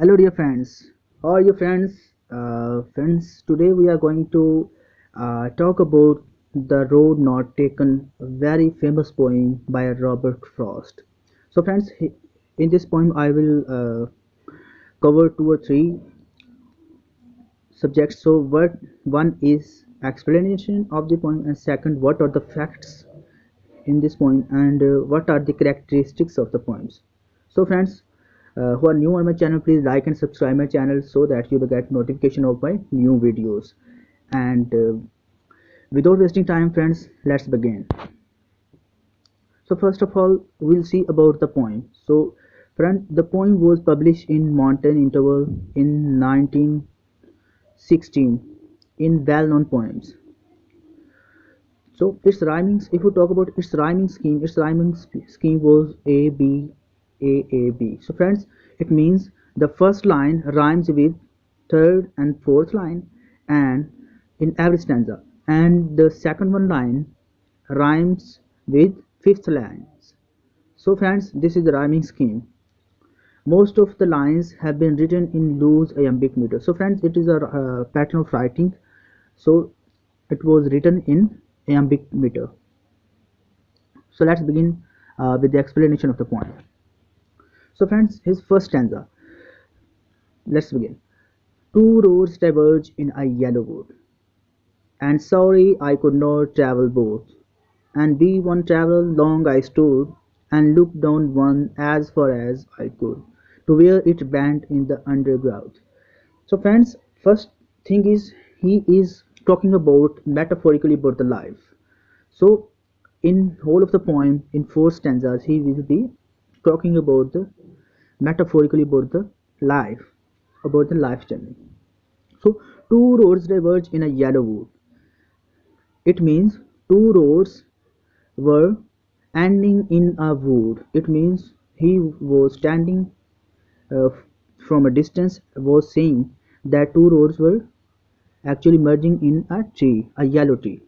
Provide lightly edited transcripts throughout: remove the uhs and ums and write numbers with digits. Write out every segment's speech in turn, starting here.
Hello, dear friends. How are you, friends? Friends, today we are going to talk about The Road Not Taken, a very famous poem by Robert Frost. So, friends, in this poem, I will cover two or three subjects. So, what one is explanation of the poem, and second, what are the facts in this poem, and what are the characteristics of the poems. So friends who are new on my channel, please like and subscribe my channel so that you will get notification of my new videos. And without wasting time, friends, let's begin. So first of all, we'll see about the poem. So friend, the poem was published in Mountain Interval in 1916 in well-known poems. So its rhyming, if you talk about its rhyming scheme was A B A A B. So friends, it means the first line rhymes with third and fourth line, and in every stanza, and the second one line rhymes with fifth lines. So friends, this is the rhyming scheme. Most of the lines have been written in loose iambic meter. So friends, it is a pattern of writing. So it was written in iambic meter. So let's begin with the explanation of the poem. So friends, his first stanza. Let's begin. Two roads diverge in a yellow wood, and sorry I could not travel both. And be one traveler long I stood, and looked down one as far as I could, to where it bent in the undergrowth. So friends, first thing is he is talking about metaphorically about the life. So in whole of the poem, in four stanzas, he will be talking about the metaphorically life, about the life journey. So two roads diverge in a yellow wood. It means two roads were ending in a wood. It means he was standing uh, from a distance, was saying that two roads were actually merging in a tree, a yellow tree.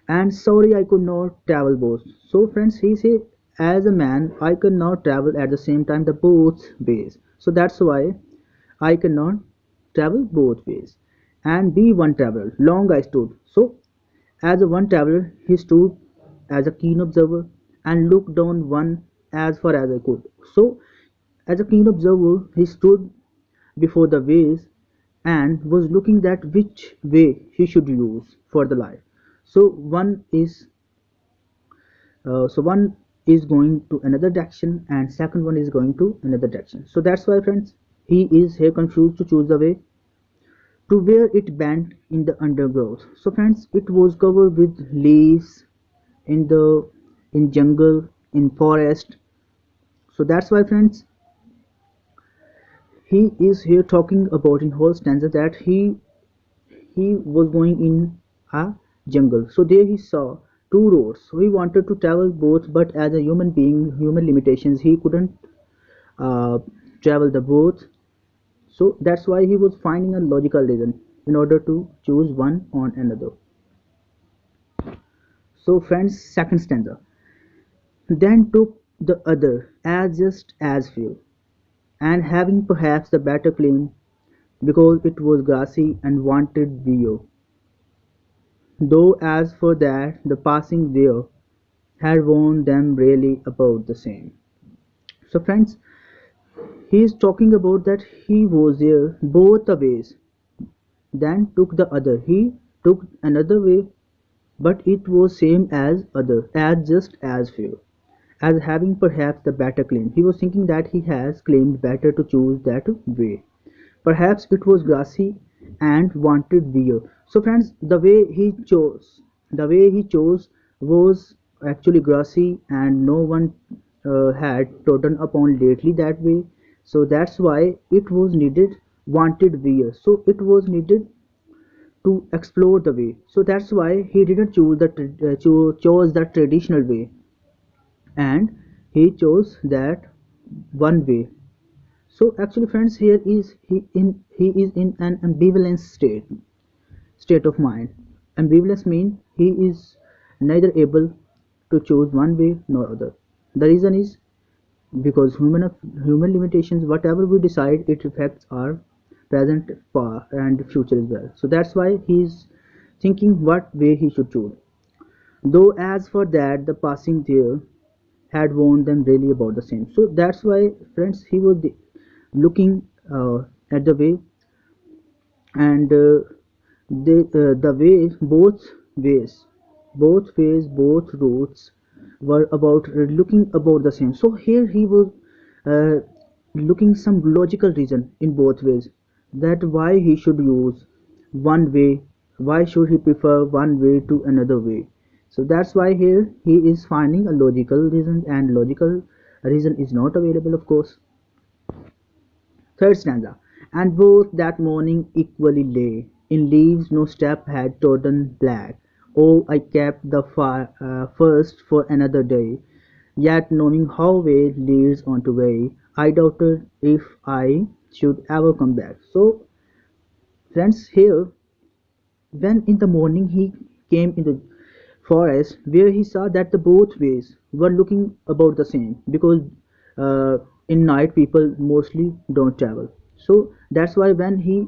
And sorry I could not travel both. So friends, he say as a man I could not travel at the same time the both ways. So that's why I cannot travel both ways. And be one traveler. Long I stood. So as a one traveler he stood as a keen observer and looked down one as far as I could. So as a keen observer he stood before the ways and was looking at which way he should use for the life. So one is going to another direction and second one is going to another direction. So that's why friends, he is here confused to choose the way to where it bent in the undergrowth. So friends, it was covered with leaves in the in jungle, in forest. So that's why friends, he is here talking about in whole stanza that he was going in a jungle. So there he saw two roads. So he wanted to travel both, but as a human being, human limitations, he couldn't uh, travel the both. So that's why he was finding a logical reason in order to choose one on another. So friends, second stanza. Then took the other as just as few, and having perhaps the better claim, because it was grassy and wanted view. Though as for that, the passing there had warned them really about the same. So friends, he is talking about that he was there both the ways, then took the other. He took another way, but it was same as other, as just as few, as having perhaps the better claim. He was thinking that he has claimed better to choose that way. Perhaps it was grassy and wanted beer. So friends, the way he chose was actually grassy and no one had trodden upon lately that way. So that's why it was needed wanted beer. So it was needed to explore the way. So that's why he didn't choose chose the traditional way, and he chose that one way. So actually friends, here is he is in an ambivalent state of mind. Ambivalence means he is neither able to choose one way nor other. The reason is because human limitations, whatever we decide, it affects our present, past and future as well. So that's why he's thinking what way he should choose. Though as for that, the passing there had warned them really about the same. So that's why, friends, he was looking at the way, and the way, both routes were about looking about the same. So here he was uh, looking some logical reason in both ways, that why he should use one way, why should he prefer one way to another way. So that's why here he is finding a logical reason, and logical reason is not available, of course. Third stanza. And both that morning equally lay in leaves no step had trodden black. Oh, I kept the first for another day. Yet knowing how way leads on to way, I doubted if I should ever come back. So, friends, here, when in the morning he came in the forest, where he saw that the both ways were looking about the same, because uh, in night people mostly don't travel. So that's why when he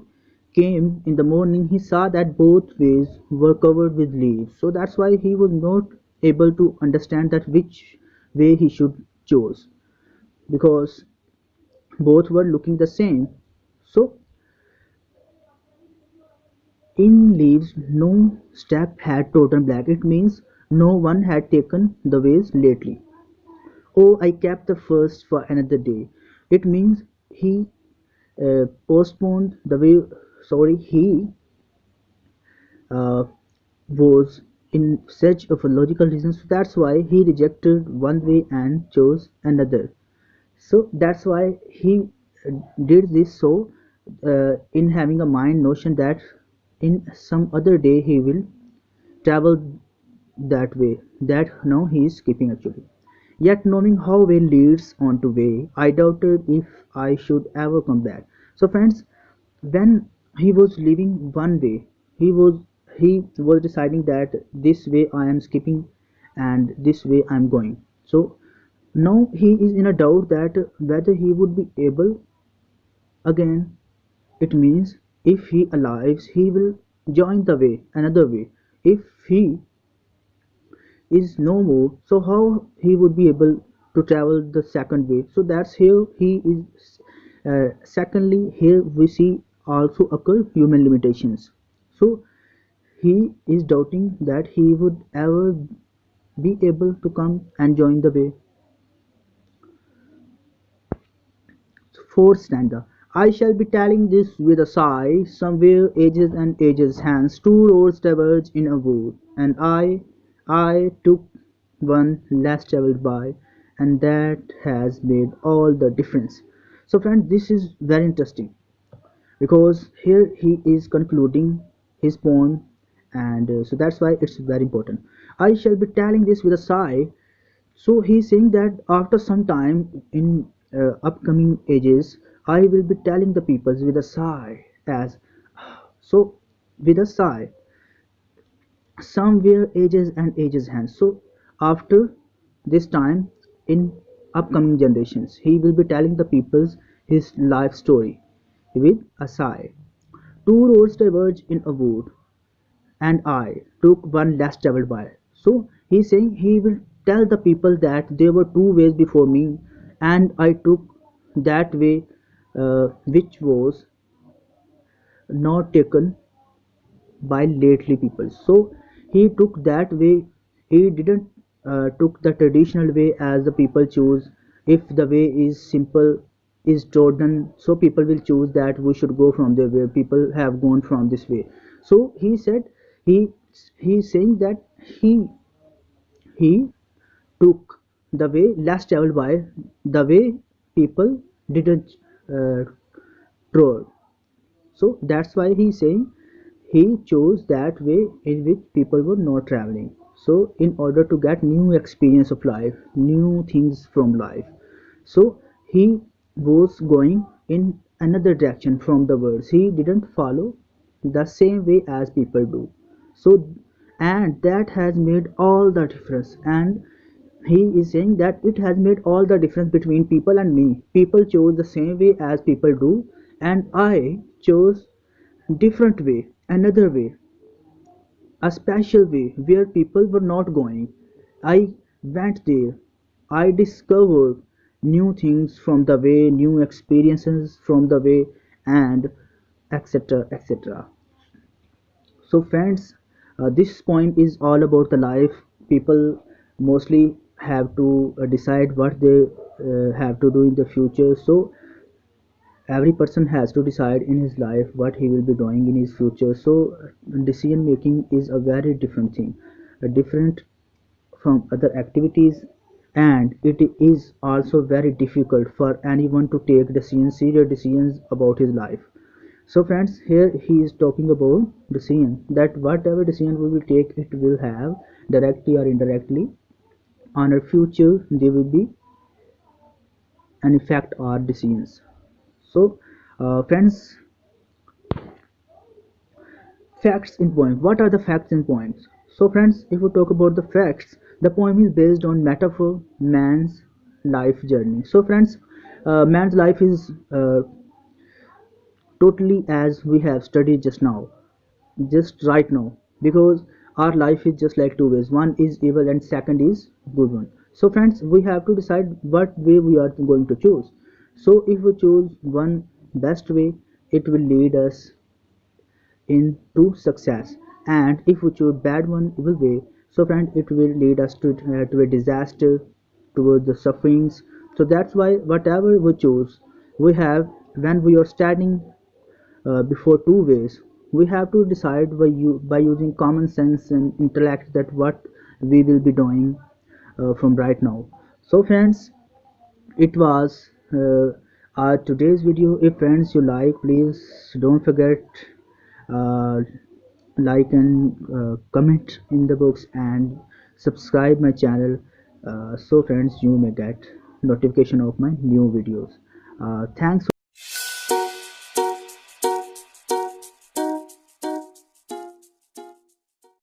came in the morning, he saw that both ways were covered with leaves. So that's why he was not able to understand that which way he should choose, because both were looking the same. So in leaves no step had trodden black. It means no one had taken the ways lately. Oh, I kept the first for another day. It means he postponed the way. Sorry, he uh, was in search of a logical reason. So that's why he rejected one way and chose another. So that's why he did this. So in having a mind notion that in some other day he will travel that way, that now he is skipping actually. Yet knowing how way leads on to way, I doubted if I should ever come back. So friends, when he was leaving one way, he was he was deciding that this way I am skipping and this way I am going. So now he is in a doubt that whether he would be able again. It means if he alives, he will join the way, another way. If he is no more, so how he would be able to travel the second way. So that's here he is. Secondly, here we see also occur human limitations. So he is doubting that he would ever be able to come and join the way. Fourth stanza. I shall be telling this with a sigh, somewhere ages and ages hence two roads diverge in a wood, and I took one less travelled by, and that has made all the difference. So friends, this is very interesting, because here he is concluding his poem, and so that's why it's very important. I shall be telling this with a sigh. So he's saying that after some time in upcoming ages, I will be telling the peoples with a sigh, as so with a sigh, somewhere ages and ages hence. So after this time, in upcoming generations, he will be telling the peoples his life story with a sigh. Two roads diverge in a wood, and I took one less traveled by. So he's saying he will tell the people that there were two ways before me, and I took that way which was not taken by lately people. So he took that way. He didn't took the traditional way as the people choose. If the way is simple, is trodden, so people will choose that we should go from there where people have gone from this way. So he said he he's saying that he he took the way less traveled by, the way people didn't uh, trod. So that's why he's saying he chose that way in which people were not traveling. So in order to get new experience of life, new things from life, so he was going in another direction from the words. He didn't follow the same way as people do. So and that has made all the difference. And he is saying that it has made all the difference between people and me. People chose the same way as people do, and I chose different way, another way, a special way where people were not going. I went there. I discovered new things from the way, new experiences from the way, and etc. etc. So, friends, this poem is all about the life. People mostly have to decide what they have to do in the future. So, every person has to decide in his life what he will be doing in his future. So decision making is a very different thing, different from other activities, and it is also very difficult for anyone to take decisions, serious decisions about his life. So friends, here he is talking about decision, that whatever decision we will take, it will have directly or indirectly on our future, there will be an effect or decisions. So friends, facts in poem. What are the facts in poems? So friends, if we talk about the facts, the poem is based on metaphor, man's life journey. So friends, man's life is totally as we have studied just now, just right now, because our life is just like two ways. One is evil and second is good one. So friends, we have to decide what way we are going to choose. So if we choose one best way, it will lead us into success, and if we choose bad one evil way, so friend, it will lead us to a disaster, towards the sufferings. So that's why whatever we choose, we have, when we are standing before two ways, we have to decide by using common sense and intellect, that what we will be doing from right now. So friends, it was our today's video. If friends you like, please don't forget, uh, like and comment in the box and subscribe my channel, so friends you may get notification of my new videos. Thanks.